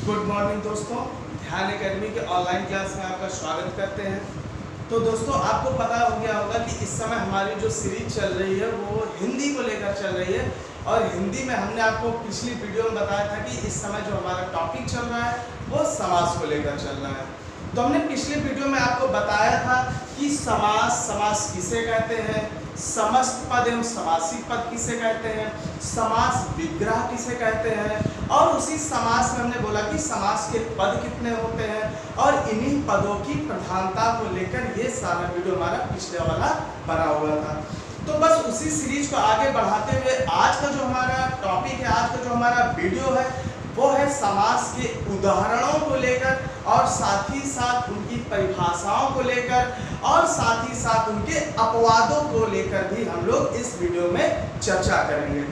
Good morning दोस्तों, ध्यान academy के ऑनलाइन क्लास में आपका स्वागत करते हैं। तो दोस्तों, आपको पता हो गया होगा कि इस समय हमारी जो सीरीज चल रही है वो हिंदी को लेकर चल रही है। और हिंदी में हमने आपको पिछली वीडियो में बताया था कि इस समय जो हमारा टॉपिक चल रहा है वो समास को लेकर चल रहा है। तो हमने पिछली वीडियो में आपको बताया था कि समास किसे कहते हैं, समस्त पद एवं समासी पद किसे कहते हैं, समास विग्रह किसे कहते हैं, और उसी समास में हमने बोला कि समास के पद कितने होते हैं और इन्हीं पदों की प्रधानता को लेकर ये सारा वीडियो हमारा पिछले वाला बना हुआ था। तो बस उसी सीरीज को आगे बढ़ाते हुए आज का जो हमारा टॉपिक है, आज का जो हमारा वीडियो है वो है समास के उदाहरणों को लेकर और साथ ही साथ उनकी परिभाषाओं को लेकर और साथ ही साथ उनके अपवादों को लेकर भी हम लोग इस वीडियो में चर्चा करेंगे।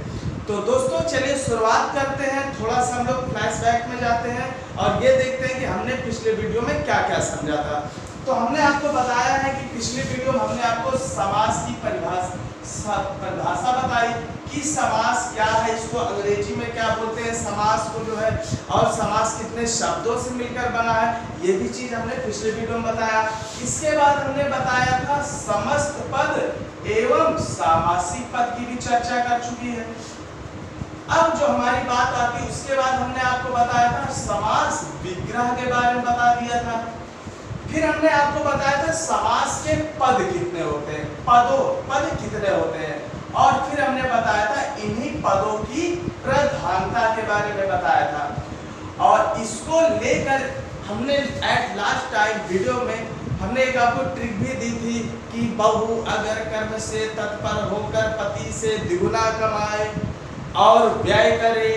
तो दोस्तों चलिए शुरुआत करते हैं। थोड़ा सा हम लोग फ्लैशबैक में जाते हैं और ये देखते हैं कि हमने पिछले वीडियो में क्या क्या समझा था। तो हमने आपको बताया है कि पिछले वीडियो में हमने आपको समास की परिभाषा बताई कि समास क्या है, इसको अंग्रेजी में क्या बोलते हैं समास को जो है, और समास कितने शब्दों से मिलकर बना है, ये भी चीज हमने पिछले वीडियो में बताया। इसके बाद हमने बताया था समस्त पद एवं सामासिक पद की भी चर्चा कर चुकी है। अब जो हमारी बात आती है उसके बाद हमने आपको बताया था समास विग्रह के बारे में बता दिया था। फिर हमने आपको बताया था समास के पद कितने होते हैं, पद कितने होते हैं, और फिर हमने बताया था इन्हीं पदों की प्रधानता के बारे में बताया था। और इसको लेकर हमने एट लास्ट टाइम वीडियो में हमने एक आपको ट्रिक भी दी थी कि बहु अगर कर्म से तत्पर होकर पति से द्विगुना कमाए और व्यय करे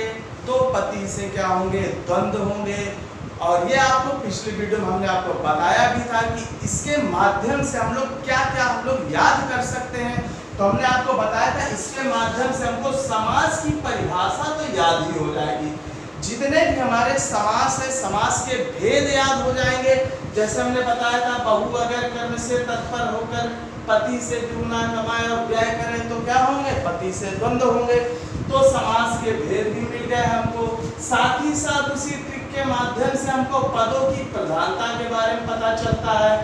तो पति से क्या होंगे, द्वंद्व होंगे। और ये आपको पिछली वीडियो में हमने आपको बताया भी था कि इसके माध्यम से हम लोग क्या क्या हम लोग याद कर सकते हैं। तो हमने आपको बताया था इसके माध्यम से हमको समास की परिभाषा तो याद ही हो जाएगी, जितने भी हमारे समास है समास के भेद याद हो जाएंगे। जैसे हमने बताया था बहु अगर कर्म से तत्पर होकर पति से द्विगुना कमाए और व्यय करें तो क्या होंगे, पति से द्वंद्व होंगे। तो समास के भेद भी मिल गए हमको, साथ ही साथ उसी ट्रिक के माध्यम से हमको पदों की प्रधानता के बारे में पता चलता है।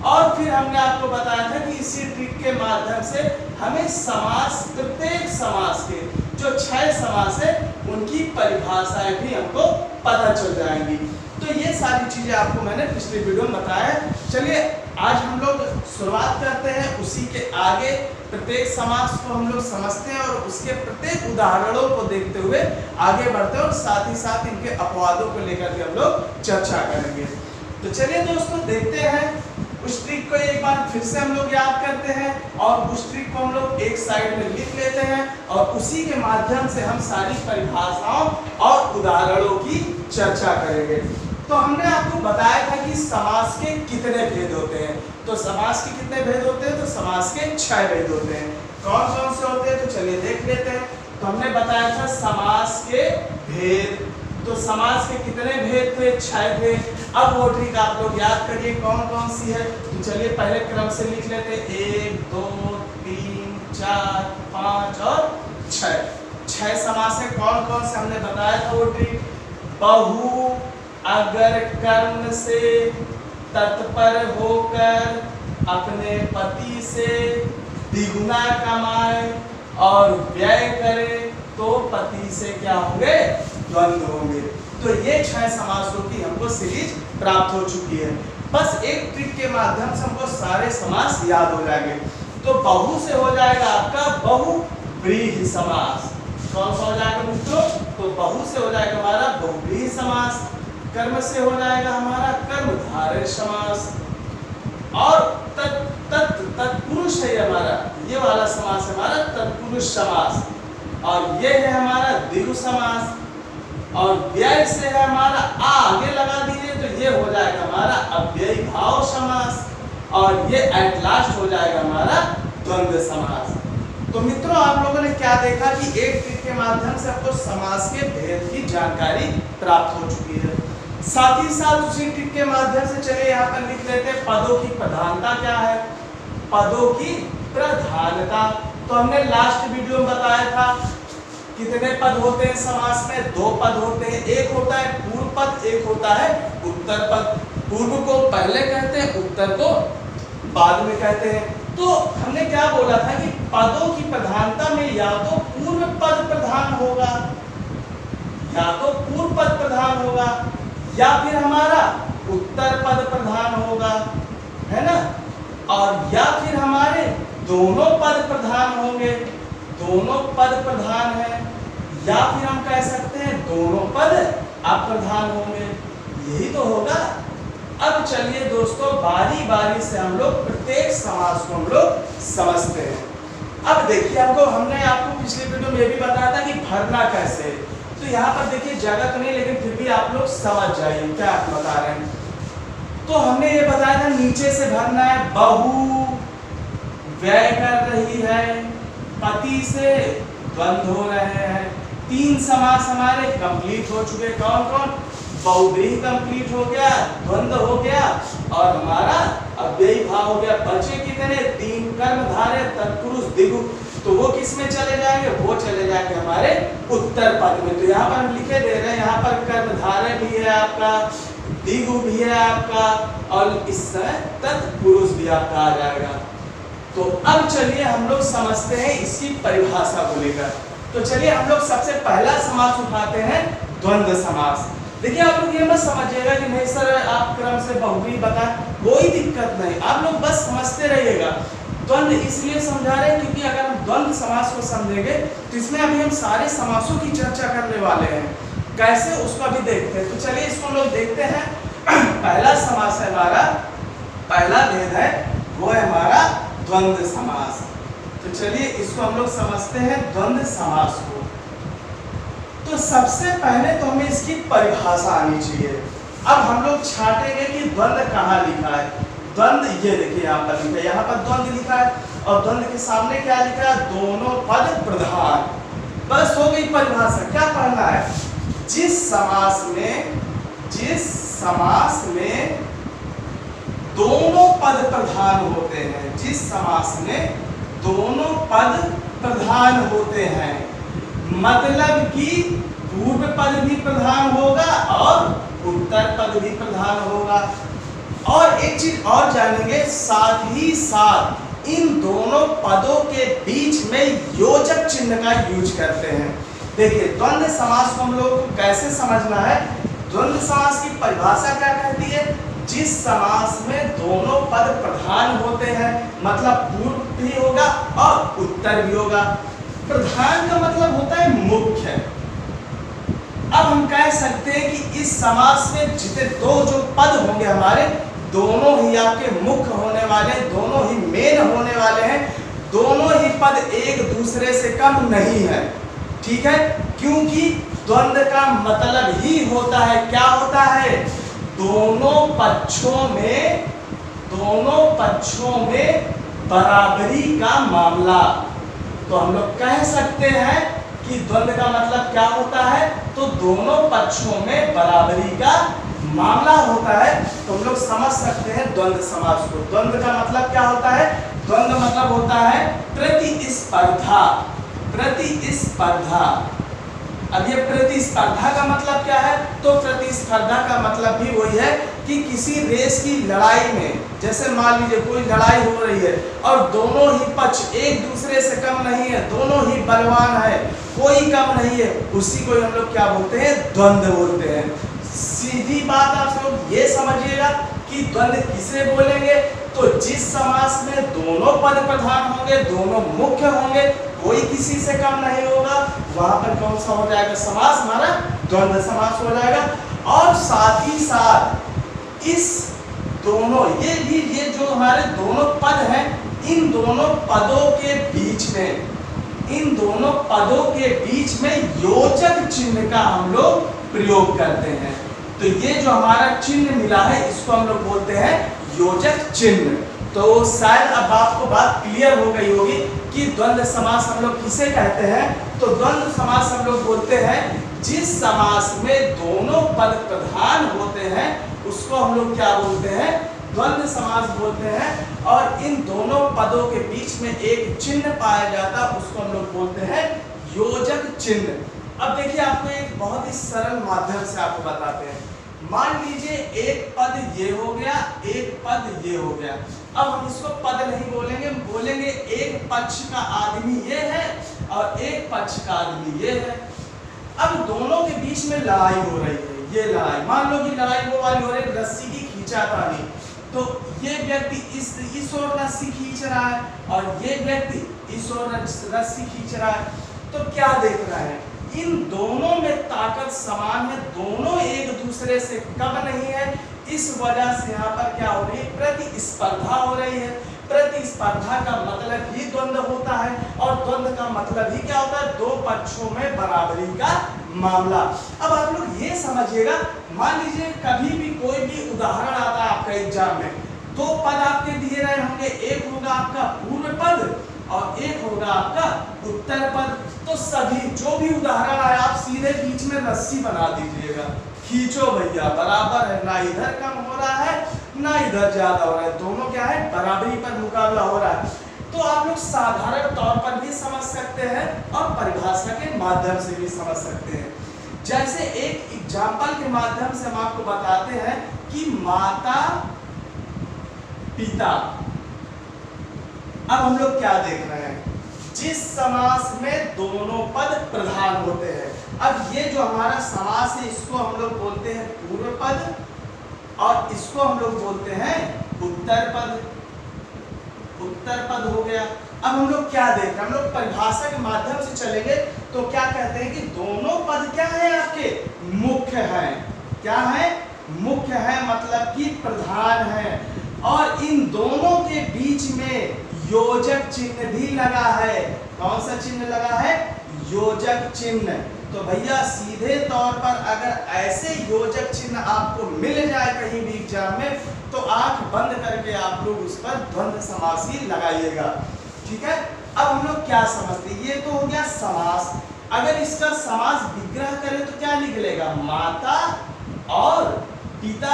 और फिर हमने आपको बताया था कि इसी ट्रिक के माध्यम से हमें समास, प्रत्येक समास के जो 6 समास है उनकी परिभाषाएं भी हमको पता चल जाएंगी। तो ये सारी चीजें आपको मैंने पिछले वीडियो में बताया। चलिए आज हम लोग शुरुआत करते हैं, उसी के आगे प्रत्येक समास को हम लोग समझते हैं और उसके प्रत्येक उदाहरणों को देखते हुए आगे बढ़ते हैं और साथ ही साथ इनके अपवादों को लेकर के हम लोग चर्चा करेंगे। तो चलिए दोस्तों देखते हैं, उस ट्रिक को एक बार फिर से हम लोग याद करते हैं और उस ट्रिक को हम लोग एक साइड में लिख लेते हैं और उसी के माध्यम से हम सारी परिभाषाओं और उदाहरणों की चर्चा करेंगे। तो हमने आपको बताया था कि समास के कितने भेद होते हैं। तो समास के कितने भेद होते हैं, तो समास के 6 भेद होते हैं। कौन कौन से होते हैं, तो चलिए देख लेते हैं। तो हमने बताया था समास के भेद, तो समास के कितने भेद थे, 6 थे। अब वो ट्रिक आप लोग याद करिए कौन कौन सी है। तो चलिए पहले क्रम से लिख लेते हैं, 1 2 3 4 5 और 6 समास है। कौन कौन से हमने बताया था वो ट्रिक, बहु अगर कर्म से तत्पर होकर अपने पति से द्विगुना कमाए और व्यय करे तो पति से क्या होंगे, द्वंद्व होंगे। तो ये 6 समासों की हमको सीरीज प्राप्त हो चुकी है। बस एक ट्रिक के माध्यम से हमको सारे समास याद हो जाएंगे। तो बहु से हो जाएगा आपका बहुव्रीहि समास। कौन सा हो जाएगा मित्रों, तो बहु से हो जाएगा हमारा बहुव्रीहि समास। कर्म से हो जाएगा हमारा कर्मधारय समास। और तत्पुरुष है हमारा, ये वाला समास है हमारा तत्पुरुष समास। और ये है हमारा द्विगु समास। और व्यय से है हमारा आगे लगा दीजिए तो ये हो जाएगा हमारा अव्ययी भाव समास। और ये एट लास्ट हो जाएगा हमारा द्वंद्व समास। तो मित्रों आप लोगों ने क्या देखा कि एक ट्रिक के माध्यम से आपको समास के भेद की जानकारी प्राप्त हो चुकी है। साथ ही साथ उसी ट्रिक के माध्यम से चलिए यहाँ पर लिख लेते हैं पदों की प्रधानता क्या है, पदों की प्रधानता। तो हमने लास्ट वीडियो में बताया था कितने पद होते हैं समास में, 2 पद होते हैं। एक होता है पूर्व पद, एक होता है उत्तर पद। पूर्व को पहले कहते हैं, उत्तर को बाद में कहते हैं। तो हमने क्या बोला था कि पदों की प्रधानता में या तो पूर्व पद प्रधान होगा, या तो पूर्व पद प्रधान होगा, या फिर हमारा उत्तर पद प्रधान होगा, है ना, और या फिर हमारे दोनों पद प्रधान होंगे, दोनों पद प्रधान है, या फिर हम कह सकते हैं दोनों पद अप्रधान होंगे। यही तो होगा। अब चलिए दोस्तों बारी बारी से हम लोग प्रत्येक समास को हम लोग समझते हैं। अब देखिए, हमने आपको पिछले वीडियो में भी बताया था कि भरना कैसे है। तो यहाँ पर देखिए जगह तो नहीं, लेकिन फिर भी आप लोग समझ जाइए क्या आप बता रहे हैं। तो हमने ये बताया था नीचे से भरना है, बहू व्यय कर रही है, पति से द्वंद्व हो रहे हैं। 3 समास हमारे कंप्लीट हो चुके। कौन कौन? बहुव्रीहि कंप्लीट हो गया, द्वंद्व हो गया, और हमारा अव्ययी भाव हो गया। बचे कितने? 3 कर्मधारय तत्पुरुष द्विगु। तो वो किस में चले जाएंगे? वो चले जाएंगे हमारे उत्तर पद में। तो यहाँ पर हम लिखे दे रहे हैं, यहाँ पर कर्मधारय भी है आपका, द्विगु भी है आपका, और इस समय तत्पुरुष भी आपका आ जाएगा। तो अब चलिए हम लोग समझते हैं इसकी परिभाषा को लेकर। तो चलिए हम लोग सबसे पहला समास उठाते हैं, द्वंद्व समास। देखिए आप लोग ये मत समझिएगा कि नहीं सर आप क्रम से बहुव्रीहि बताएं, कोई दिक्कत नहीं, आप लोग बस समझते रहिएगा। द्वंद्व इसलिए समझा रहे हैं क्योंकि अगर हम द्वंद्व समास को समझेंगे तो इसमें अभी हम सारे समासों की चर्चा करने वाले हैं, कैसे उसको अभी देखते हैं। तो चलिए इसको हम लोग देखते हैं। पहला समास है हमारा, पहला भेद है वो है हमारा द्वंद्व समास। तो चलिए इसको हम लोग समझते हैं द्वंद्व समास को। तो सबसे पहले तो हमें इसकी परिभाषा आनी चाहिए। अब हम लोग छांटेंगे कि द्वंद्व कहाँ लिखा है। द्वंद्व ये देखिए यहाँ पर लिखा है, यहाँ पर द्वंद्व लिखा है, और द्वंद्व के सामने क्या लिखा है? दोनों पद प्रधान। बस हो गई परिभाषा। क्या पढ़ना है? जिस समास में दोनों पद प्रधान होते हैं, जिस समास में दोनों पद प्रधान होते हैं, मतलब कि पूर्व पद भी प्रधान होगा और उत्तर पद भी प्रधान होगा। और एक चीज और जानेंगे, साथ ही साथ इन दोनों पदों के बीच में योजक चिन्ह का यूज करते हैं। देखिए द्वंद्व समास को हम लोग को कैसे समझना है। द्वंद्व समास की परिभाषा क्या कहती है? जिस समास में दोनों पद प्रधान होते हैं, मतलब पूर्व भी होगा और उत्तर भी होगा। प्रधान का मतलब होता है मुख्य। अब हम कह सकते हैं कि इस समास में जितने दो जो पद होंगे हमारे, दोनों ही आपके मुख्य होने वाले, दोनों ही मेन होने वाले हैं, दोनों ही पद एक दूसरे से कम नहीं है। ठीक है, क्योंकि द्वंद्व का मतलब ही होता है, क्या होता है? दोनों पक्षों में बराबरी का मामला। तो हम लोग कह सकते हैं कि द्वंद्व का मतलब क्या होता है? तो दोनों पक्षों में बराबरी का मामला होता है। तो हम लोग समझ सकते हैं द्वंद्व समास को। द्वंद्व का मतलब क्या होता है? द्वंद्व मतलब होता है प्रतिस्पर्धा। प्रतिस्पर्धा। अब ये प्रतिस्पर्धा का मतलब क्या है? तो प्रतिस्पर्धा का मतलब भी वही है कि किसी रेस की लड़ाई में, जैसे मान लीजिए कोई लड़ाई हो रही है और दोनों ही पक्ष एक दूसरे से कम नहीं है, दोनों ही बलवान है, कोई कम नहीं है, उसी को हम लोग क्या बोलते हैं? द्वंद्व बोलते हैं। सीधी बात आप लोग ये समझिएगा कि द्वंद्व किसे बोलेंगे? तो जिस समास में दोनों पद प्रधान होंगे, दोनों मुख्य होंगे, कोई किसी से कम नहीं होगा, वहां पर कौन सा हो जाएगा समास? हमारा द्वंद्व समास हो जाएगा। और साथ ही साथ इस दोनों ये जो हमारे दोनों पद हैं, इन दोनों पदों के बीच में योजक चिन्ह का हम लोग प्रयोग करते हैं। तो ये जो हमारा चिन्ह मिला है इसको हम लोग बोलते हैं योजक चिन्ह। तो शायद अब आपको बात क्लियर हो गई होगी कि द्वंद्व समास हम लोग किसे कहते हैं। तो द्वंद्व समास हम लोग बोलते हैं जिस समास में दोनों पद प्रधान होते हैं, उसको हम लोग क्या बोलते हैं? द्वंद्व समास बोलते हैं। और इन दोनों पदों के बीच में एक चिन्ह पाया जाता है, उसको हम लोग बोलते हैं योजक चिन्ह। अब देखिए आपको एक बहुत ही सरल माध्यम से आपको बताते हैं। मान लीजिए एक पद ये हो गया, एक पद ये हो गया। अब हम इसको पद नहीं बोलेंगे, बोलेंगे एक पक्ष का आदमी ये है और एक पक्ष का आदमी ये है। अब दोनों के बीच में लड़ाई हो रही है, ये लड़ाई, मान लो कि लड़ाई वो वाली हो रही है रस्सी की खींचातानी। तो ये व्यक्ति इस ओर रस्सी खींच रहा है और ये व्यक्ति इस ओर रस्सी खींच रहा है। तो क्या देख रहा है, इन दोनों में ताकत समान है, दोनों एक दूसरे से कम नहीं है। इस वजह से यहाँ पर क्या हो रही है, प्रतिस्पर्धा हो रही है। प्रतिस्पर्धा का मतलब ही द्वंद्व होता है और द्वंद्व का मतलब ही क्या होता है, दो पक्षों में बराबरी का मामला। अब आप लोग ये समझिएगा, मान लीजिए कभी भी कोई भी उदाहरण आता है आपका एग्जाम में, दो पद आपके दिए रहे होंगे, एक होगा आपका पूर्व पद और एक होगा आपका उत्तर पद। तो सभी जो भी उदाहरण आए आप सीधे बीच में रस्सी बना दीजिएगा, खींचो भैया, बराबर है, ना इधर कम हो रहा है ना इधर ज्यादा हो रहा है, दोनों क्या है, बराबरी पर मुकाबला हो रहा है। तो आप लोग साधारण तौर पर भी समझ सकते हैं और परिभाषा के माध्यम से भी समझ सकते हैं। जैसे एक एग्जाम्पल के माध्यम से हम आपको बताते हैं कि माता पिता। अब हम लोग क्या देख रहे हैं, जिस समास में दोनों पद प्रधान होते हैं। अब ये जो हमारा समास है इसको हम लोग बोलते हैं पूर्व पद और इसको हम लोग बोलते हैं उत्तर पद। उत्तर पद हो गया। अब हम लोग क्या देख रहे हैं, हम लोग परिभाषा के माध्यम से चलेंगे तो क्या कहते हैं कि दोनों पद क्या है आपके, मुख्य हैं। क्या है, मुख्य है, मतलब कि प्रधान है। और इन दोनों के बीच में योजक चिन्ह भी लगा है। कौन सा चिन्ह लगा है, योजक चिन्ह। तो भैया सीधे तौर पर अगर ऐसे योजक चिन्ह आपको मिल जाए कहीं भी एग्जाम में तो आंख बंद करके आप लोग उस पर द्वंद्व समास ही लगाइएगा। ठीक है, अब हम लोग क्या समझते हैं, ये तो हो गया समास। अगर इसका समास विग्रह करें तो क्या निकलेगा, माता और पिता,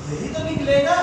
यही तो निकलेगा।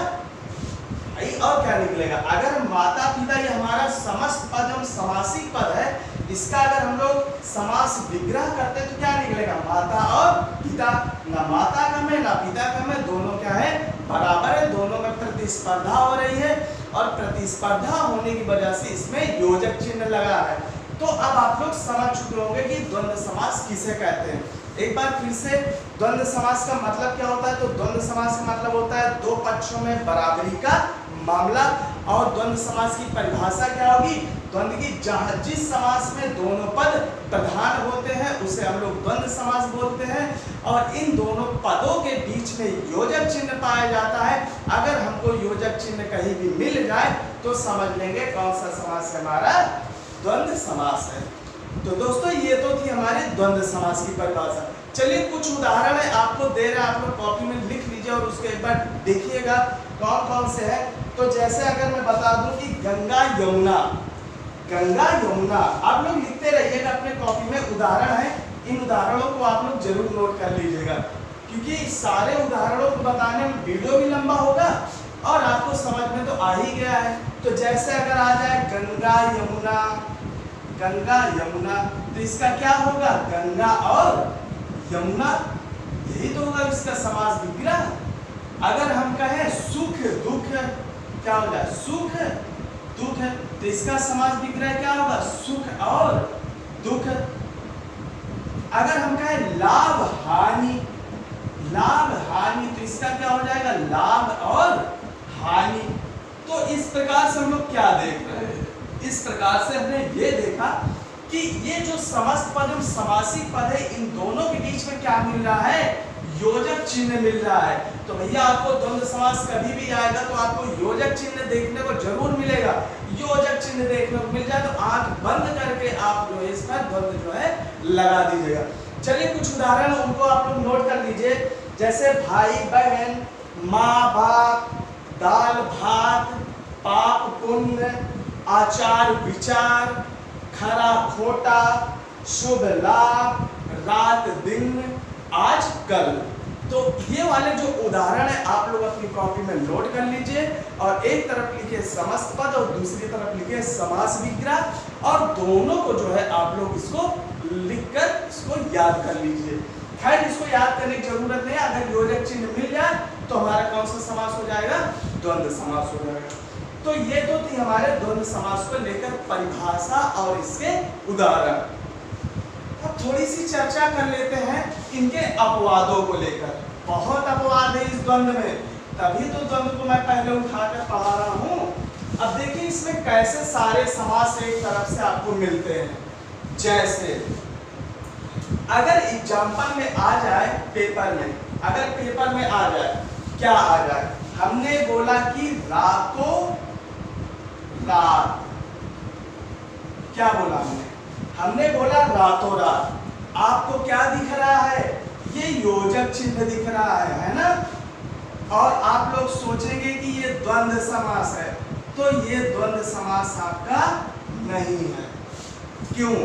और क्या निकलेगा, अगर माता पिता ये हमारा समस्त पद एवं समासिक पद है, इसका अगर हम लोग समास विग्रह करते हैं तो क्या निकलेगा, माता और पिता। ना माता कम है ना पिता कम है, दोनों क्या है, बराबर है, दोनों में प्रतिस्पर्धा हो रही है और प्रतिस्पर्धा होने की वजह से इसमें योजक चिन्ह लगा है। तो अब आप लोग समझ चुके होंगे कि द्वंद्व समास किसे कहते हैं। एक बार फिर से, द्वंद्व समास का मतलब क्या होता है, तो द्वंद्व समास का मतलब होता है दो पक्षों में बराबरी का मामला। और द्वंद्व समास की परिभाषा क्या होगी, द्वंद्व की जिस समास में दोनों पद प्रधान होते हैं उसे हम लोग द्वंद्व समास बोलते हैं। और इन दोनों पदों के बीच में योजक चिन्ह पाया जाता है। अगर हमको योजक चिन्ह कहीं भी मिल जाए तो समझ लेंगे कौन सा समास है, हमारा द्वंद्व समास है। तो दोस्तों ये तो थी हमारी द्वंद्व समास की परिभाषा। चलिए कुछ उदाहरण है आपको दे रहे हैं, आप लोग कॉपी में लिख लीजिए और उसके एक बार देखिएगा कौन कौन से है। तो जैसे अगर मैं बता दूं कि गंगा यमुना, गंगा यमुना, आप लोग लिखते रहिएगा अपने कॉपी में, उदाहरण है, इन उदाहरणों को आप लोग जरूर नोट कर लीजिएगा क्योंकि सारे उदाहरणों को बताने में वीडियो भी लंबा होगा और आपको समझ में तो आ ही गया है। तो जैसे अगर आ जाए गंगा यमुना, गंगा यमुना, तो इसका क्या होगा, गंगा और यमुना, यही तो होगा इसका समास विग्रह। अगर हम कहें सुख दुख, क्या होगा, सुख दुख, तो इसका समास विग्रह क्या होगा, सुख और दुख। अगर हम कहें लाभ हानि, लाभ हानि, तो इसका क्या हो जाएगा, लाभ और हानि। तो इस प्रकार से हम लोग क्या देख रहे हैं, इस प्रकार से हमने ये देखा कि ये जो समस्त पद एवं समासिक पद है इन दोनों के बीच में क्या मिल रहा है, योजक चिन्ह मिल रहा है। तो भैया आपको द्वंद्व समास कभी भी आएगा तो आपको योजक चिन्ह देखने को जरूर मिलेगा। योजक चिन्ह देखने को मिल जाए तो आंख बंद करके आप जो है इसका द्वंद्व जो है लगा दीजिएगा। चलिए कुछ उदाहरण उनको आप लोग नोट कर लीजिए। जैसे भाई बहन, माँ बाप, दाल भात, पाप पुण्य, आचार विचार, खरा खोटा, शुभ लाभ, रात दिन, आज कल। तो ये वाले जो उदाहरण है आप लोग अपनी कॉपी में नोट कर लीजिए और एक तरफ लिखिए समस्त पद और दूसरी तरफ लिखिए समास विग्रह और दोनों को जो है आप लोग इसको लिखकर इसको याद कर लीजिए। खैर इसको याद करने की जरूरत नहीं, अगर योजक चिन्ह मिल जाए तो हमारा कौन सा समास हो जाएगा, द्वंद्व समास हो जाएगा। तो ये तो थी हमारे द्वंद्व समास को लेकर परिभाषा और इसके उदाहरण। अब थोड़ी सी चर्चा कर लेते हैं इनके अपवादों को लेकर। बहुत अपवाद है इस द्वंद्व में, तभी तो द्वंद्व को मैं पहले उठाकर पढ़ा रहा हूँ। अब देखिए इसमें कैसे सारे समास एक तरफ से आपको मिलते हैं। जैसे अगर एग्जाम्पल में आ जाए, पेपर में अगर पेपर में आ जाए, क्या आ जाए, हमने बोला कि रातों रात, क्या बोला हमने बोला रातों रात। आपको क्या दिख रहा है, ये योजक चिन्ह दिख रहा है ना, और आप लोग सोचेंगे कि ये द्वंद्व समास है, तो ये द्वंद्व समास आपका नहीं है। क्यों,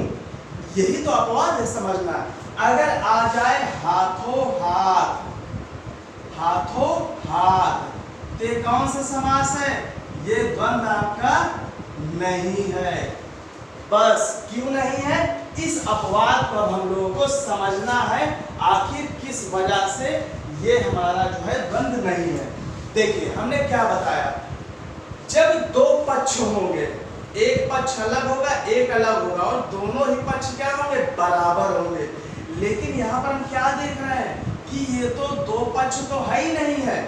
यही तो अपवाद है, समझना। अगर आ जाए हाथों हाथ, हाथों हाथ, तो ये कौन सा समास है, ये द्वंद्व आपका नहीं है। बस क्यों नहीं है, इस अपवाद को हम लोगों को समझना है, आखिर किस वजह से ये हमारा जो है द्वंद्व नहीं है। देखिए हमने क्या बताया, जब दो पक्ष होंगे, एक पक्ष अलग होगा एक अलग होगा, और दोनों ही पक्ष क्या होंगे, बराबर होंगे। लेकिन यहाँ पर हम क्या देख रहे हैं कि ये तो दो पक्ष तो है ही नहीं है,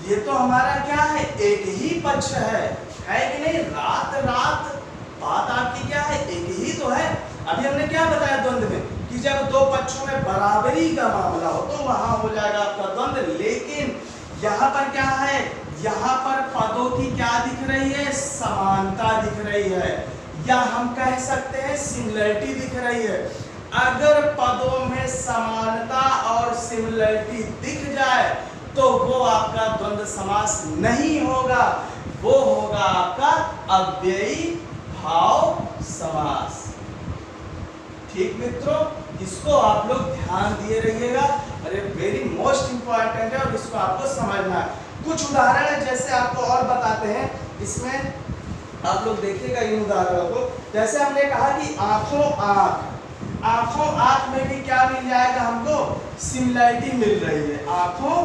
ये तो हमारा क्या है, एक ही पक्ष है कि नहीं। रात रात बात आपकी क्या है, एक ही तो है। अभी हमने क्या बताया द्वंद्व में कि जब दो पक्षों में बराबरी का मामला हो तो वहां हो जाएगा आपका द्वंद्व। लेकिन यहाँ पर क्या है, यहाँ पर पदों की क्या दिख रही है, समानता दिख रही है, या हम कह सकते हैं सिमिलरिटी दिख रही है। अगर पदों में समानता और सिमिलरिटी दिख जाए तो वो आपका द्वंद्व समास नहीं होगा, वो होगा आपका अव्ययी भाव समास। ठीक मित्रों, इसको आप लोग ध्यान दिए रहिएगा, अरे वेरी मोस्ट इंपॉर्टेंट है और इसको आपको समझना है। कुछ उदाहरण है जैसे आपको और बताते हैं, इसमें आप लोग देखिएगा इन उदाहरणों को। जैसे हमने कहा कि आंखों आंख, आंखों आंख में भी क्या मिल जाएगा हमको, सिमिलरिटी मिल रही है, आंखों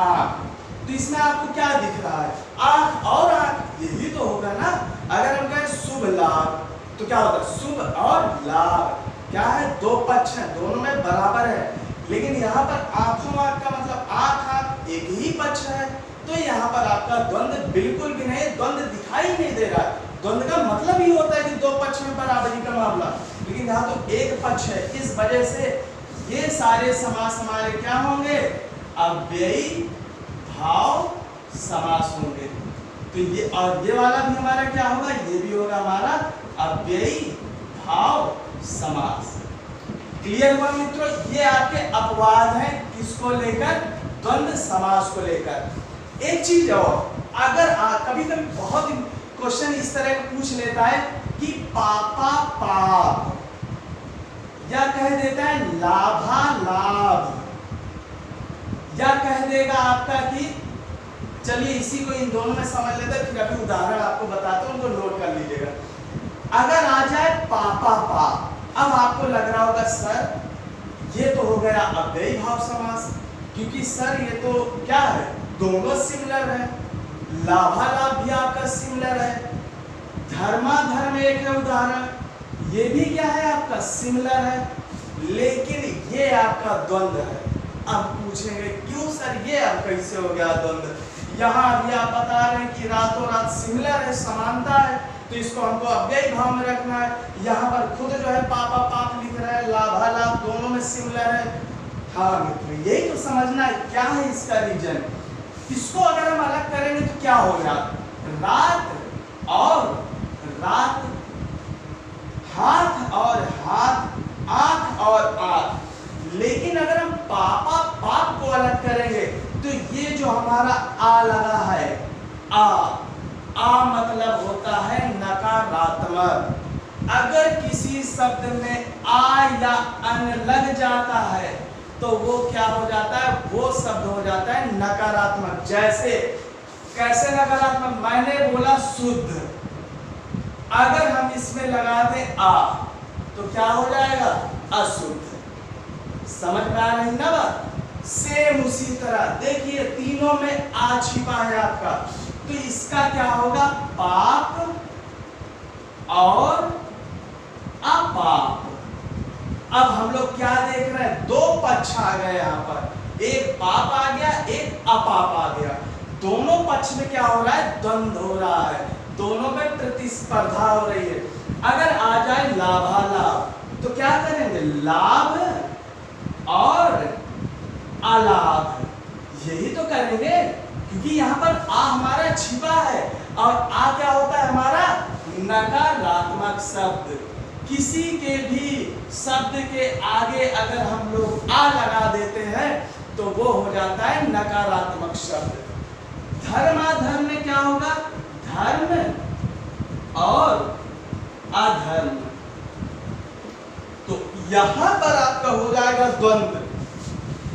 आंख। तो इसमें आपको क्या दिख रहा है, आंख और आंख, यही तो होगा ना। अगर हम कहें शुभ लाभ तो क्या होगा, शुभ और लाभ क्या है, दो पक्ष हैं, दोनों में बराबर है। लेकिन यहाँ पर आंखों आंख का मतलब आंख आंख एक ही पक्ष है, तो यहाँ पर आपका द्वंद्व बिल्कुल भी नहीं, द्वंद्व दिखाई नहीं दे रहा है। द्वंद्व का मतलब ही होता है कि दो पक्ष में बराबरी का मामला, लेकिन यहाँ तो एक पक्ष है। इस वजह से ये सारे समास हमारे क्या होंगे, अव्ययी भाव समास होंगे। तो ये और ये वाला भी हमारा क्या होगा, ये भी होगा हमारा अव्ययी भाव समास। क्लियर हुआ मित्रों, ये आपके अपवाद हैं किसको लेकर, द्वंद्व समास को लेकर। एक चीज और, अगर कभी कभी बहुत क्वेश्चन इस तरह का पूछ लेता है कि पापा पाप, या कह देता है लाभा लाभ, या कह देगा आपका कि, चलिए इसी को इन दोनों में समझ लेते हैं, फिर अभी उदाहरण आपको बताता हूं, उनको नोट कर लीजिएगा। अगर आ जाए पापा पाप, अब आपको लग रहा होगा सर ये तो हो गया अव्ययी भाव समास, क्योंकि सर ये तो क्या है, दोनों सिमिलर है, लाभालाभ भी आपका सिमिलर है, धर्माधर्म एक है उदाहरण, ये भी क्या है आपका सिमिलर है, लेकिन ये आपका द्वंद्व है। अब पूछेंगे क्यों सर ये अब कैसे हो गया द्वंद्व, यहाँ अभी आप बता रहे हैं कि रातों रात सिमिलर है, समानता है, तो इसको हमको अव्ययी भाव में रखना है। यहाँ पर खुद जो है पापा पाप लिख रहा है, लाभालाभ दोनों में सिमिलर है। हाँ मित्र, यही तो समझना है क्या है इसका रीजन। इसको अगर हम अलग करेंगे तो क्या हो गया, रात और रात, हाथ और हाथ, आंख और आंख। लेकिन अगर हम पापा पाप को अलग करेंगे तो ये जो हमारा आ लगा है, आ मतलब होता है नकारात्मक। अगर किसी शब्द में आ या अन लग जाता है तो वो क्या हो जाता है, वो शब्द हो जाता है नकारात्मक। जैसे कैसे नकारात्मक, मैंने बोला शुद्ध, अगर हम इसमें लगा दें आ तो क्या हो जाएगा, अशुद्ध। समझ में आ रही ना बात? सेम उसी तरह देखिए तीनों में आ छिपा है आपका, तो इसका क्या होगा? पाप और अपाप। अब हम लोग क्या देख रहे हैं? दो पक्ष आ गए यहाँ पर, एक पाप आ गया, एक अपाप आ गया। दोनों पक्ष में क्या हो रहा है? द्वंद्व हो रहा है, दोनों में प्रतिस्पर्धा हो रही है। अगर आ जाए लाभालाभ तो क्या करेंगे? लाभ और अलाभ, यही तो करेंगे, क्योंकि यहाँ पर आ हमारा छिपा है और आ क्या होता है? हमारा नकारात्मक शब्द। किसी के भी शब्द के आगे अगर हम लोग आ लगा देते हैं तो वो हो जाता है नकारात्मक शब्द। धर्माधर्म में क्या होगा? धर्म और अधर्म। तो यहां पर आपका हो जाएगा द्वंद्व।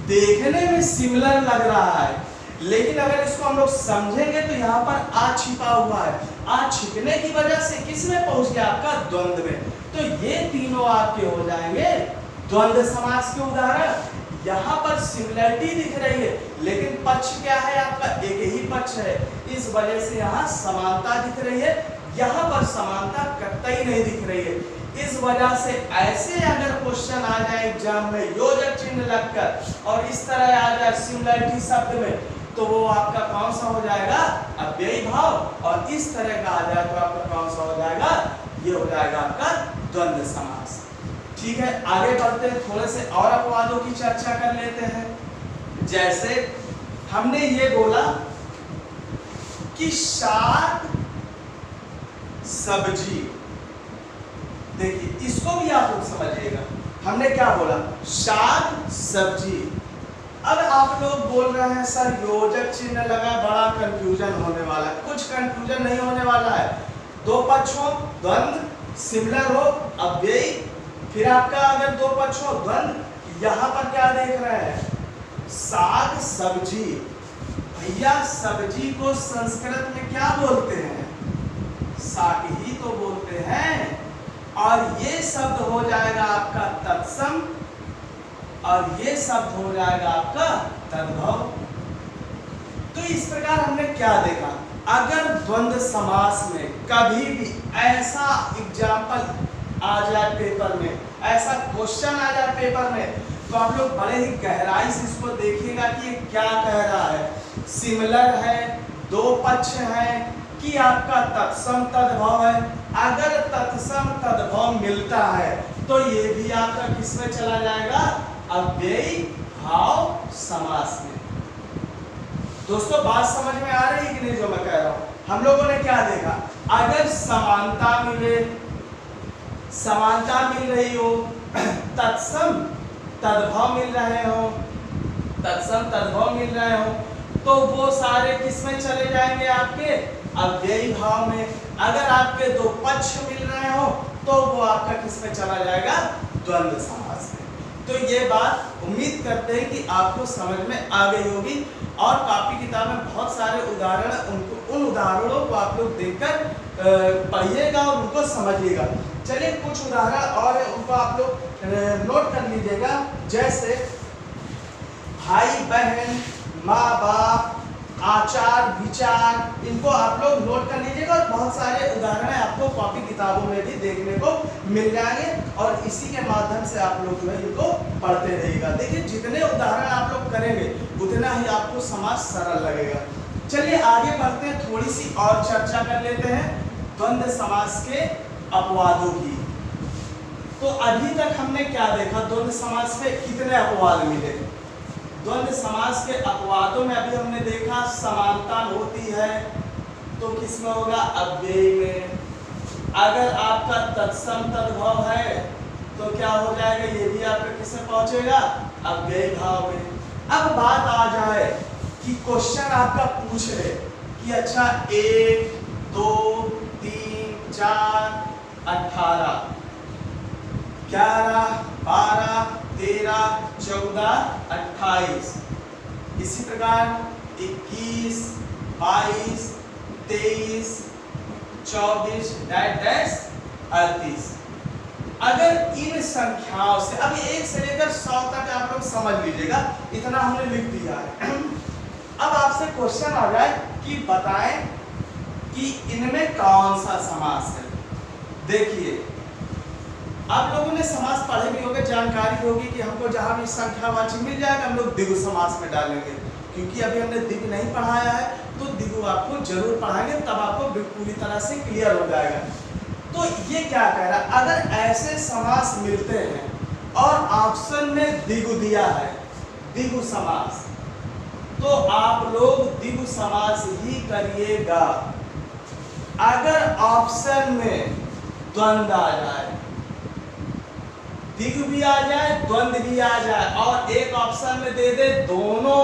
देखने में सिमिलर लग रहा है, लेकिन अगर इसको हम लोग समझेंगे तो यहाँ पर आ छिपा हुआ है। आ छिपने की वजह से किस में पहुंच गया? आपका द्वंद्व में। तो ये तीनों आपके हो जाएंगे द्वंद्व समास के उदाहरण। यहाँ पर सिमिलरिटी दिख रही है, लेकिन पक्ष क्या है आपका? एक ही पक्ष है, इस वजह से यहाँ समानता दिख रही है। यहाँ पर समानता कतई नहीं दिख रही है। इस वजह से ऐसे अगर क्वेश्चन आ जाए एग्जाम में योजक चिन्ह लगकर और इस तरह आ जाए सिमिलरिटी शब्द में, तो वो आपका कौन सा हो जाएगा? अव्ययी भाव। और इस तरह का आ जाए तो आपका कौन सा हो जाएगा? ये हो जाएगा आपका द्वंद्व समास। ठीक है, आगे बढ़ते हैं, थोड़े से और अपवादों की चर्चा कर लेते हैं। जैसे हमने ये बोला कि शाक सब्जी, देखिए इसको भी आप लोग समझिएगा। हमने क्या बोला? शाक सब्जी। अब आप लोग बोल रहे हैं सर योजक चिन्ह लगा, बड़ा कंफ्यूजन होने वाला है। कुछ कंफ्यूजन नहीं होने वाला है। दो पक्ष हो, द्वंद्व, सिमिलर हो, अव्ययी, फिर आपका अगर दो पक्ष हो द्वंद्व। यहाँ पर क्या देख रहे हैं? साग सब्जी। भैया सब्जी को संस्कृत में क्या बोलते हैं? साग ही तो बोलते हैं। और ये शब्द हो जाएगा आपका तत्सम और ये शब्द हो जाएगा आपका तद्भव। तो इस प्रकार हमने क्या देखा? अगर द्वंद्व समास में कभी भी ऐसा एग्जाम्पल आ जाए पेपर में, ऐसा क्वेश्चन आ जाए पेपर में, तो आप लोग बड़े ही गहराई से इसको देखिएगा कि ये क्या कह रहा है। सिमिलर है, दो पक्ष है, कि आपका तत्सम तद्भव है। अगर तत्सम तद्भव मिलता है तो ये भी आपका किसमें चला जाएगा? अव्ययी भाव समास में। दोस्तों बात समझ में आ रही है कि नहीं जो मैं कह रहा हूं? हम लोगों ने क्या देखा? अगर समानता मिले, समानता मिल रही हो, तत्सम तद्भव मिल रहे हो, तत्सम तद्भव मिल रहे हो, तो वो सारे किसमें चले जाएंगे? आपके अव्ययी भाव में। अगर आपके दो पक्ष मिल रहे हो तो वो आपका किसमें चला जाएगा? द्वंद्व समास में। तो ये बात उम्मीद करते हैं कि आपको समझ में आ गई होगी। और कॉपी किताब में बहुत सारे उदाहरण, उन उदाहरणों को आप लोग देखकर पढ़िएगा और उनको समझिएगा। चलिए कुछ उदाहरण और उनको आप लोग नोट कर लीजिएगा। जैसे भाई बहन, माँ बाप, आचार विचार, इनको आप लोग नोट कर लीजिएगा। और बहुत सारे उदाहरण आपको कॉपी किताबों में भी देखने को मिल जाएंगे और इसी के माध्यम से आप लोग जो है इनको पढ़ते रहिएगा। देखिए जितने उदाहरण आप लोग करेंगे उतना ही आपको समाज सरल लगेगा। चलिए आगे बढ़ते हैं, थोड़ी सी और चर्चा कर लेते हैं द्वंद्व समास के अपवादों की। तो अभी तक हमने क्या देखा? द्वंद्व समास के कितने अपवाद मिले? द्वंद्व समास के अपवादों में अभी हमने देखा समानता होती है तो किसमें होगा? अव्ययी में। अगर आपका तत्सम तद्भव है तो क्या हो जाएगा? ये भी आपका किसमें पहुंचेगा? अव्ययी भाव में। अब बात आ जाए कि क्वेश्चन आपका पूछ रहे कि अच्छा 1, 2, 3, 4, 18, 11, 12, 13, 14, 28, इसी प्रकार 21, 22, 23, 24, 38। अगर इन संख्याओं से, अभी 1 से लेकर 100 तक आप लोग समझ लीजिएगा, इतना हमने लिख दिया है। अब आपसे क्वेश्चन आ जाए कि बताएं कि इनमें कौन सा समास है। देखिए, आप लोगों ने समास पढ़े भी होंगे, जानकारी होगी कि हमको जहां भी संख्यावाची मिल जाएगा हम लोग द्विगु समास में डालेंगे, क्योंकि अभी हमने द्विगु नहीं पढ़ाया है, तो द्विगु आपको जरूर पढ़ाएंगे, तब आपको पूरी तरह से क्लियर हो जाएगा। तो ये क्या कह रहा है, अगर ऐसे समास मिलते हैं और ऑप्शन में द्विगु दिया है, द्विगु समास, तो आप लोग द्विगु समास ही करिएगा। अगर ऑप्शन में द्वंद्व आ जाए, द्विगु भी आ जाए, द्वंद्व भी आ जाए, और एक ऑप्शन में दे दे दोनों,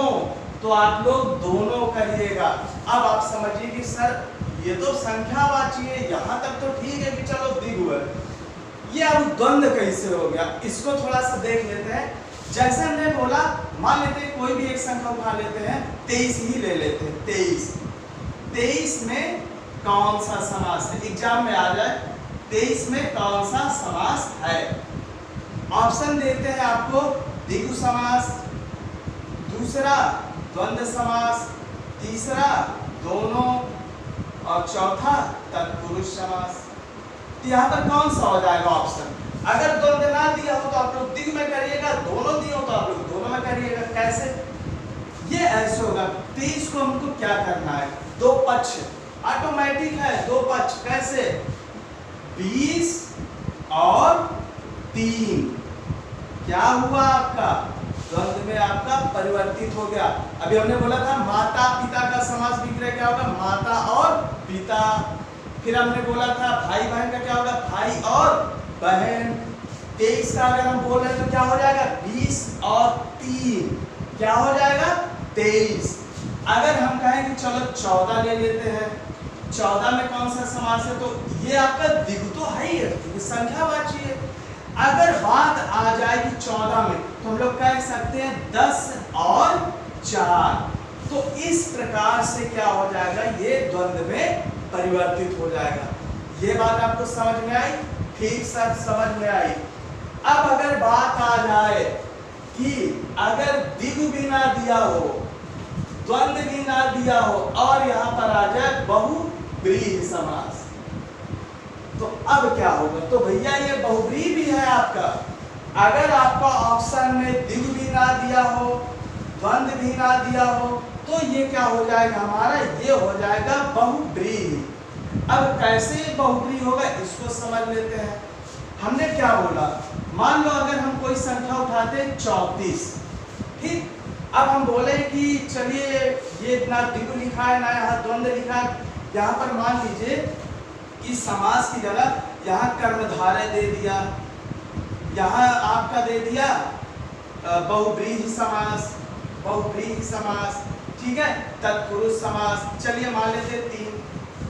तो आप लोग दोनों करिएगा। अब आप समझिए कि सर ये तो संख्यावाची है, यहाँ तक तो ठीक है कि चलो द्विगु है, ये अब द्वंद्व कैसे हो गया, इसको थोड़ा सा देख लेते हैं। जैसे हमने बोला, मान लेते हैं कोई भी एक संख्या उठा लेते हैं, 23 ही ले लेते हैं, 23 में कौन सा समास है, एग्जाम में आ जाए, 23 में कौन सा समास है। ऑप्शन देते हैं आपको, द्विगु समास, दूसरा द्वंद्व समास, तीसरा दोनों, और चौथा तत्पुरुष समास। यहाँ पर कौन सा हो जाएगा ऑप्शन? अगर द्वंद्व ना दिया हो तो आप लोग द्विगु में करिएगा, दोनों दिए हो तो आप लोग दोनों में करिएगा। कैसे? ये ऐसे होगा, 23 को हमको क्या करना है, दो पक्ष, ऑटोमेटिक है, दो पक्ष। कैसे? 20 और 3 क्या हुआ आपका, द्वंद्व में आपका परिवर्तित हो गया। अभी हमने बोला था माता पिता का समास विग्रह क्या होगा, माता और पिता। फिर हमने बोला था भाई बहन का क्या होगा, भाई और बहन। 23 का अगर हम बोल रहे हैं तो क्या हो जाएगा, 20 और 3 क्या हो जाएगा, 23। अगर हम कहें कि चलो 14 ले लेते हैं, 14 में कौन सा समास है, तो ये आपका द्विगु तो है ही है, संख्यावाची है। अगर बात आ जाएगी 14 में, तो हम लोग कह सकते हैं 10 और 4। तो इस प्रकार से क्या हो जाएगा, ये द्वंद्व में परिवर्तित हो जाएगा। ये बात आपको समझ में आई? ठीक सर, समझ में आई। अब अगर बात आ जाए कि अगर द्विगु भी ना दिया हो, द्वंद्व भी ना दिया हो, और यहाँ पर आ जाए बहुव्रीहि समास, तो अब क्या होगा? तो भैया ये बहुव्रीहि भी है आपका। अगर आपका ऑप्शन में द्विगु भी ना दिया हो, द्वंद्व भी ना दिया हो, तो ये क्या हो जाएगा हमारा, ये हो जाएगा बहुव्रीहि। अब कैसे बहुव्रीहि होगा इसको समझ लेते हैं। हमने क्या बोला, मान लो अगर हम कोई संख्या उठाते हैं 34, ठीक। अब हम बोले कि चलिए ये ना द्विगु लिखा है ना यहाँ द्वंद्व लिखा है, यहाँ पर मान लीजिए कि समास की जगह यहाँ कर्मधारय दे दिया, यहाँ आपका दे दिया बहुव्रीहि समास, बहुव्रीहि समास, ठीक है, तत्पुरुष समास, चलिए मान लेते 3।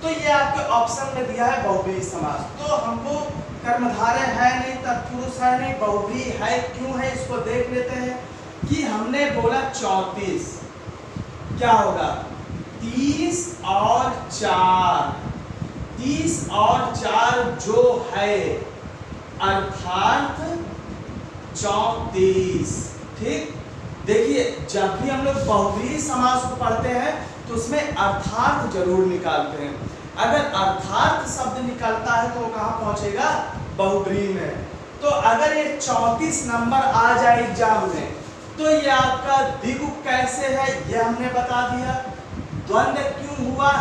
तो ये आपके ऑप्शन में दिया है बहुव्रीहि समास, तो हमको कर्मधारय है नहीं, तत्पुरुष है नहीं, बहुव्रीहि है, क्यों है इसको देख लेते हैं। कि हमने बोला 34, क्या होगा, 30 और 4, 30 और 4 जो है अर्थात 34, ठीक। देखिए जब भी हम लोग बहुव्रीहि समास को पढ़ते हैं तो उसमें अर्थात जरूर निकालते हैं। अगर अर्थात शब्द निकलता है तो वो कहाँ पहुंचेगा, बहुव्रीहि में। तो अगर ये 34 नंबर आ जाए एग्जाम में, तो ये आपका द्विगु कैसे है ये हमने बता दिया, द्वंद्व क्यों हुआ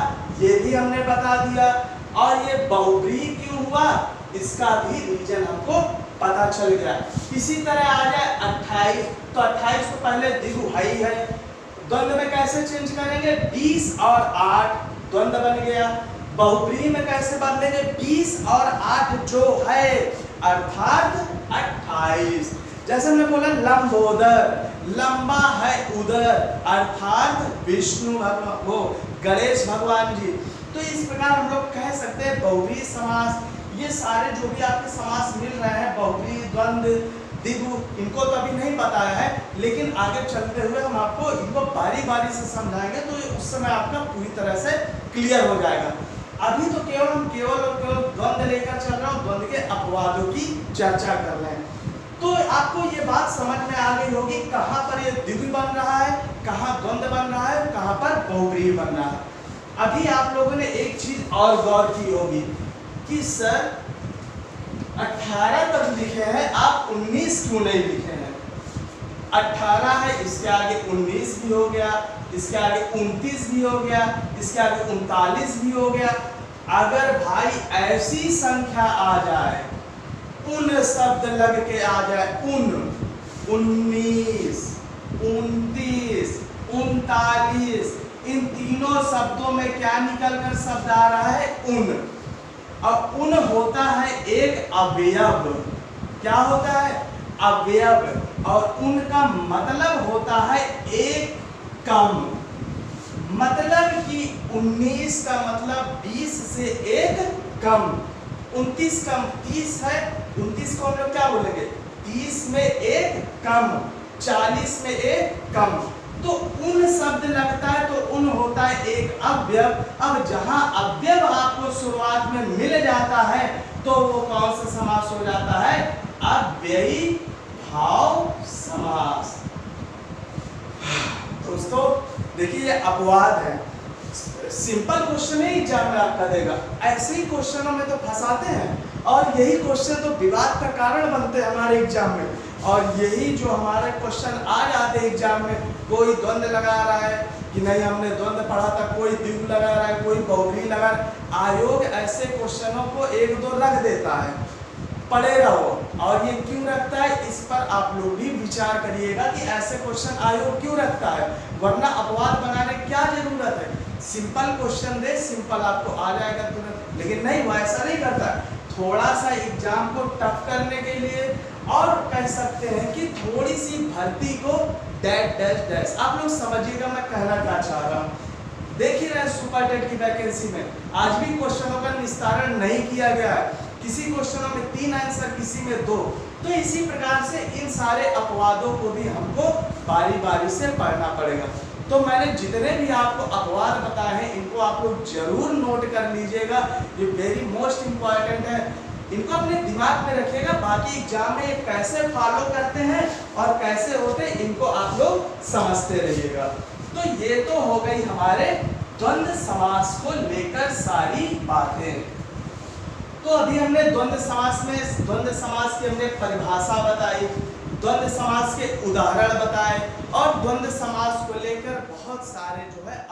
ये भी हमने बता दिया, और ये बहुव्रीहि क्यों हुआ इसका भी रीजन हमको पता चल गया। इसी तरह आ जाए 28, तो 28 तो पहले द्विगु है ही है, द्वंद्व में कैसे चेंज करेंगे, 20 और 8 द्वंद्व बन गया। बहुव्रीहि में कैसे बदलेंगे, 20 और 8 जो है अर्थात 28। जैसे हमने बोला लंबोदर, लंबा है उदर अर्थात विष्णु भगवान, वो गणेश भगवान जी। तो इस प्रकार हम लोग कह सकते हैं बहुव्रीहि समास, ये सारे जो भी आपके समास मिल रहे हैं, बहुव्रीहि, द्वंद्व, द्विगु, इनको तो अभी नहीं बताया है, लेकिन आगे चलते हुए हम आपको इनको बारी बारी से समझाएंगे, तो उस समय आपका पूरी तरह से क्लियर हो जाएगा। अभी तो केवल और केवल द्वंद्व लेकर चल रहा हूँ, द्वंद्व के अपवादों की चर्चा कर रहे हैं। तो आपको ये बात समझ में आ गई होगी कहाँ पर ये द्विगु बन रहा है, कहाँ द्वंद्व बन रहा है, कहाँ पर बहुव्रीहि बन रहा है। अभी आप लोगों ने एक चीज और गौर की होगी कि सर 18 तक लिखे हैं, आप 19 क्यों नहीं लिखे हैं? 18 है, इसके आगे 19 भी हो गया, इसके आगे 29 भी हो गया, इसके आगे 39 भी हो गया। अगर भाई ऐसी संख्या आ जाए, उन शब्द लग के आ जाए, 19, 29, 39, इन तीनों शब्दों में क्या निकल कर शब्द आ रहा है? उन। अब उन होता है एक अवयव। क्या होता है? अवयव। और उनका मतलब होता है एक कम। मतलब कि 19 का मतलब 20 से एक कम, 29 कम 30 है, 29 को हम लोग क्या बोलेंगे? 30 में एक कम, 40 में एक कम। तो उन शब्द लगता है तो उन होता है एक अव्यय। अब जहां अव्यय आपको शुरुआत में मिल जाता है तो वो कौन सा समास हो जाता है? अव्ययी भाव समास। दोस्तों देखिए ये अपवाद है, सिंपल क्वेश्चन ही एग्जाम में आपका देगा, ऐसे ही क्वेश्चनों में तो फंसाते हैं और यही क्वेश्चन तो विवाद का कारण बनते हैं हमारे एग्जाम में। और यही जो हमारे क्वेश्चन आ जाते हैं एग्जाम में, कोई द्वंद्व लगा रहा है कि नहीं हमने द्वंद्व पढ़ा था, कोई द्विगु लगा रहा है, कोई बहुव्रीहि लगा रहा है। आयोग ऐसे क्वेश्चनों को एक दो रख देता है, पढ़े रहो। और ये क्यों रखता है, इस पर आप लोग भी विचार करिएगा कि ऐसे क्वेश्चन आयोग क्यों रखता है, वरना अपवाद बनाने की क्या जरूरत है? सिंपल क्वेश्चन दे, सिंपल आपको आ जाएगा तुरंत। लेकिन नहीं, वो ऐसा नहीं करता, थोड़ा सा एग्जाम को टफ करने के लिए, और कह सकते हैं कि थोड़ी सी भर्ती को डैश डैश डैश। आप लोग समझिएगा मैं कहना क्या चाह रहा हूँ। देख ही रहे सुपर टेट की वैकेंसी में आज भी क्वेश्चनों का निस्तारण नहीं किया गया है, किसी क्वेश्चनों में 3 आंसर, किसी में 2। तो इसी प्रकार से इन सारे अपवादों को भी हमको बारी बारी से पढ़ना पड़ेगा। तो मैंने जितने भी आपको अपवाद बताए हैं इनको आप लोग जरूर नोट कर लीजिएगा, ये वेरी मोस्ट इम्पॉर्टेंट है, इनको अपने दिमाग में रखिएगा। बाकी एग्जाम में कैसे फॉलो करते हैं और कैसे होते हैं इनको आप लोग समझते रहिएगा। तो ये तो हो गई हमारे द्वंद्व समास को लेकर सारी बातें। तो अभी हमने द्वंद्व समास में द्वंद्व समास की हमने परिभाषा बताई, द्वंद्व समास के उदाहरण बताए और द्वंद्व समास को लेकर बहुत सारे जो है